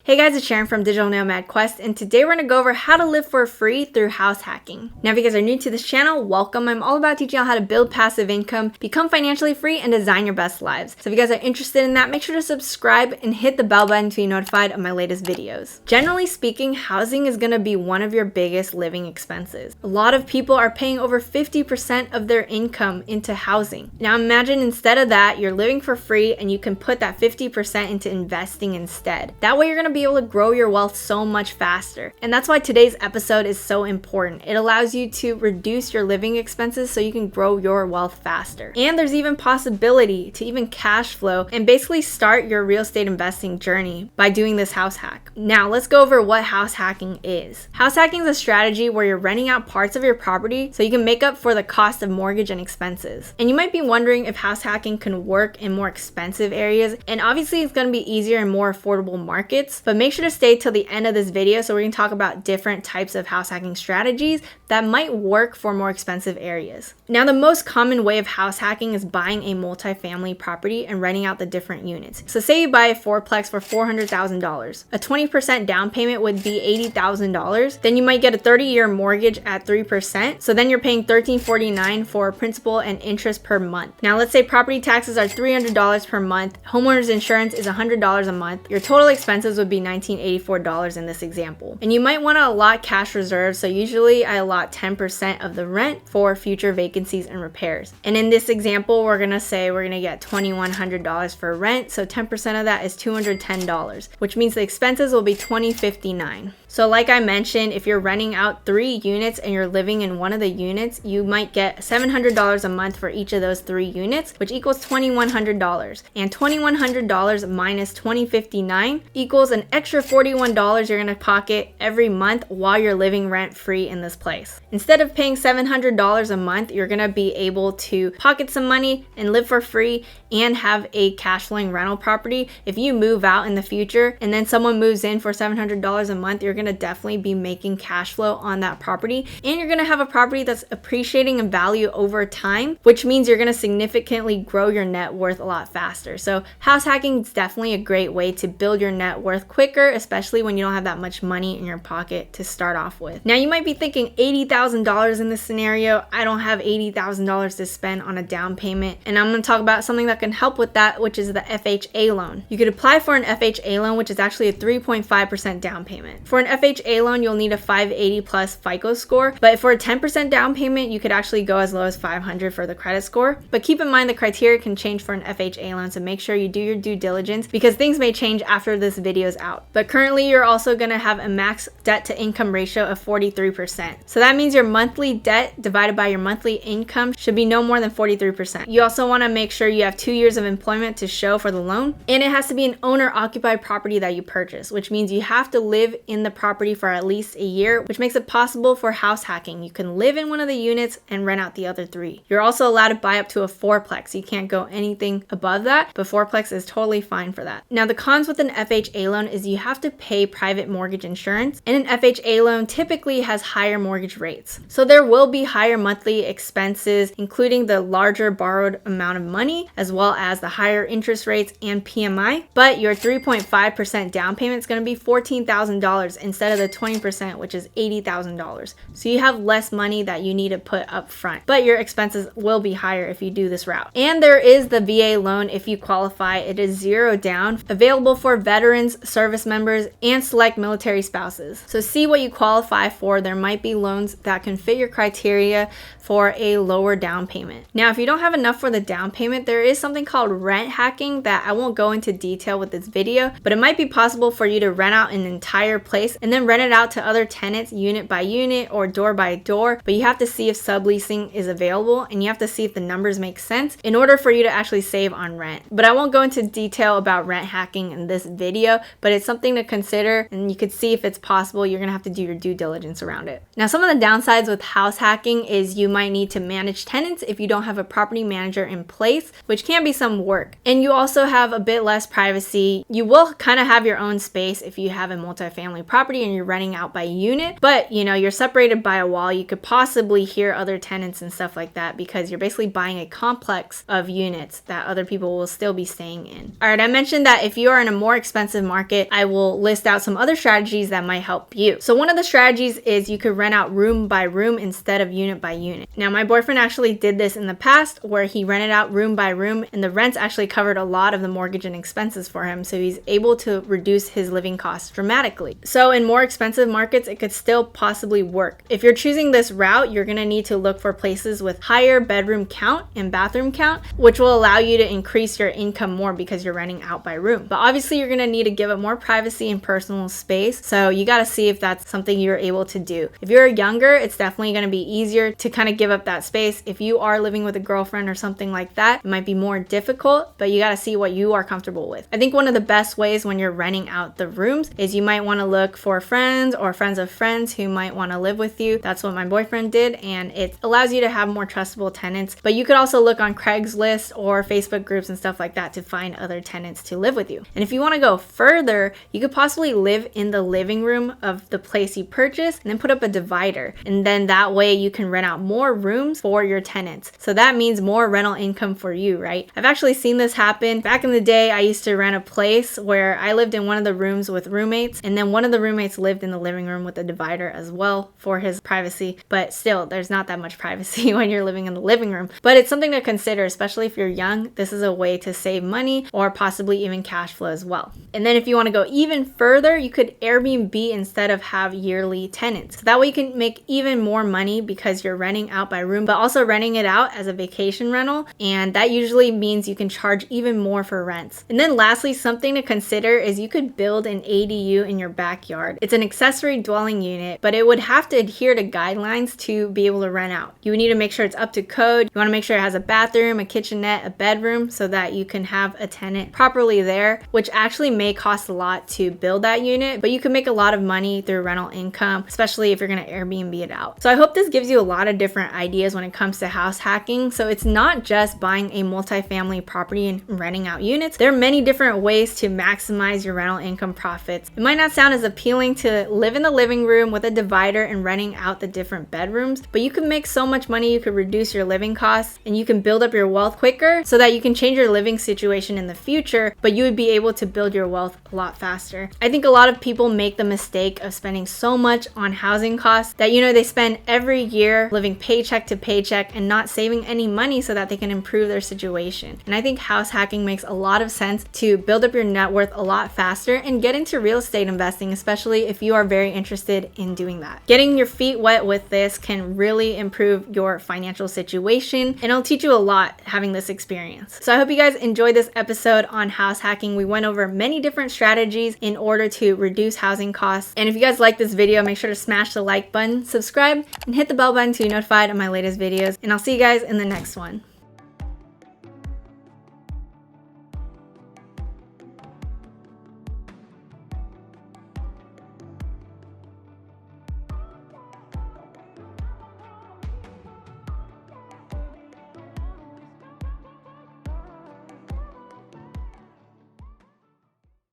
Hey guys, it's Sharon from Digital Nomad Quest, and today we're going to go over how to live for free through house hacking. Now, if you guys are new to this channel, welcome. I'm all about teaching you how to build passive income, become financially free, and design your best lives. So if you guys are interested in that, make sure to subscribe and hit the bell button to be notified of my latest videos. Generally speaking, housing is going to be one of your biggest living expenses. A lot of people are paying over 50% of their income into housing. Now imagine instead of that, you're living for free and you can put that 50% into investing instead. That way you're going to be able to grow your wealth so much faster. And that's why today's episode is so important. It allows you to reduce your living expenses so you can grow your wealth faster. And there's even possibility to even cash flow and basically start your real estate investing journey by doing this house hack. Now let's go over what house hacking is. House hacking is a strategy where you're renting out parts of your property so you can make up for the cost of mortgage and expenses. And you might be wondering if house hacking can work in more expensive areas, and obviously it's going to be easier in more affordable markets, but make sure to stay till the end of this video so we're going to talk about different types of house hacking strategies that might work for more expensive areas. Now, the most common way of house hacking is buying a multifamily property and renting out the different units. So say you buy a fourplex for $400,000. A 20% down payment would be $80,000. Then you might get a 30-year mortgage at 3%. So then you're paying $1,349 for principal and interest per month. Now let's say property taxes are $300 per month. Homeowner's insurance is $100 a month. Your total expenses would be $1,984 in this example. And you might want to allot cash reserves. So usually I allot 10% of the rent for future vacancies and repairs. And in this example, we're going to say we're going to get $2,100 for rent. So 10% of that is $210, which means the expenses will be $2,059. So like I mentioned, if you're renting out 3 units and you're living in one of the units, you might get $700 a month for each of those 3 units, which equals $2,100. And $2,100 minus $2,059 equals an extra $41 you're going to pocket every month while you're living rent free in this place. Instead of paying $700 a month, you're going to be able to pocket some money and live for free and have a cash flowing rental property. If you move out in the future and then someone moves in for $700 a month, you're going to definitely be making cash flow on that property, and you're going to have a property that's appreciating in value over time, which means you're going to significantly grow your net worth a lot faster. So house hacking is definitely a great way to build your net worth quicker, especially when you don't have that much money in your pocket to start off with. Now you might be thinking $80,000 in this scenario. I don't have $80,000 to spend on a down payment, and I'm going to talk about something that can help with that, which is the FHA loan. You could apply for an FHA loan, which is actually a 3.5% down payment. For an FHA loan, you'll need a 580 plus FICO score, but for a 10% down payment, you could actually go as low as 500 for the credit score. But keep in mind the criteria can change for an FHA loan, so make sure you do your due diligence because things may change after this video is out. But currently, you're also going to have a max debt to income ratio of 43%. So that means your monthly debt divided by your monthly income should be no more than 43%. You also want to make sure you have 2 years of employment to show for the loan, and it has to be an owner-occupied property that you purchase, which means you have to live in the property for at least a year, which makes it possible for house hacking. You can live in one of the units and rent out the other 3. You're also allowed to buy up to a fourplex. You can't go anything above that, but fourplex is totally fine for that. Now the cons with an FHA loan is you have to pay private mortgage insurance, and an FHA loan typically has higher mortgage rates. So there will be higher monthly expenses, including the larger borrowed amount of money, as well as the higher interest rates and PMI, but your 3.5% down payment is going to be $14,000 instead of the 20%, which is $80,000. So you have less money that you need to put up front, but your expenses will be higher if you do this route. And there is the VA loan if you qualify. It is 0 down, available for veterans, service members, and select military spouses. So see what you qualify for. There might be loans that can fit your criteria for a lower down payment. Now, if you don't have enough for the down payment, there is something called rent hacking that I won't go into detail with this video, but it might be possible for you to rent out an entire place and then rent it out to other tenants unit by unit or door by door, but you have to see if subleasing is available and you have to see if the numbers make sense in order for you to actually save on rent. But I won't go into detail about rent hacking in this video, but it's something to consider and you could see if it's possible. You're gonna have to do your due diligence around it. Now, some of the downsides with house hacking is you might need to manage tenants if you don't have a property manager in place, which can be some work. And you also have a bit less privacy. You will kind of have your own space if you have a multifamily property and you're renting out by unit, but you're separated by a wall. You could possibly hear other tenants and stuff like that because you're basically buying a complex of units that other people will still be staying in. All right, I mentioned that if you are in a more expensive market Toolkit, I will list out some other strategies that might help you. So one of the strategies is you could rent out room by room instead of unit by unit. Now, my boyfriend actually did this in the past where he rented out room by room, and the rents actually covered a lot of the mortgage and expenses for him. So he's able to reduce his living costs dramatically. So in more expensive markets, it could still possibly work. If you're choosing this route, you're going to need to look for places with higher bedroom count and bathroom count, which will allow you to increase your income more because you're renting out by room. But obviously, you're going to need to give up more privacy and personal space. So you got to see if that's something you're able to do. If you're younger, it's definitely going to be easier to kind of give up that space. If you are living with a girlfriend or something like that, it might be more difficult, but you got to see what you are comfortable with. I think one of the best ways when you're renting out the rooms is you might want to look for friends or friends of friends who might want to live with you. That's what my boyfriend did, and it allows you to have more trustable tenants. But you could also look on Craigslist or Facebook groups and stuff like that to find other tenants to live with you. And if you want to go further, you could possibly live in the living room of the place you purchased and then put up a divider. And then that way you can rent out more rooms for your tenants. So that means more rental income for you, right? I've actually seen this happen. Back in the day, I used to rent a place where I lived in one of the rooms with roommates, and then one of the roommates lived in the living room with a divider as well for his privacy. But still, there's not that much privacy when you're living in the living room. But it's something to consider, especially if you're young. This is a way to save money or possibly even cash flow as well. And then if you want to go even further, you could Airbnb instead of have yearly tenants. So that way you can make even more money because you're renting out by room, but also renting it out as a vacation rental. And that usually means you can charge even more for rents. And then lastly, something to consider is you could build an ADU in your backyard. It's an accessory dwelling unit, but it would have to adhere to guidelines to be able to rent out. You would need to make sure it's up to code. You want to make sure it has a bathroom, a kitchenette, a bedroom, so that you can have a tenant properly there, which actually may cost a lot to build that unit, but you can make a lot of money through rental income, especially if you're going to Airbnb it out. So I hope this gives you a lot of different ideas when it comes to house hacking. So it's not just buying a multifamily property and renting out units. There are many different ways to maximize your rental income profits. It might not sound as appealing to live in the living room with a divider and renting out the different bedrooms, but you can make so much money. You could reduce your living costs and you can build up your wealth quicker so that you can change your living situation in the future, but you would be able to build your wealth a lot faster. I think a lot of people make the mistake of spending so much on housing costs that, they spend every year living paycheck to paycheck and not saving any money so that they can improve their situation. And I think house hacking makes a lot of sense to build up your net worth a lot faster and get into real estate investing, especially if you are very interested in doing that. Getting your feet wet with this can really improve your financial situation, and it'll teach you a lot having this experience. So I hope you guys enjoyed this episode on house hacking. We went over many different strategies in order to reduce housing costs. And if you guys like this video, make sure to smash the like button, subscribe, and hit the bell button to be notified of my latest videos. And I'll see you guys in the next one.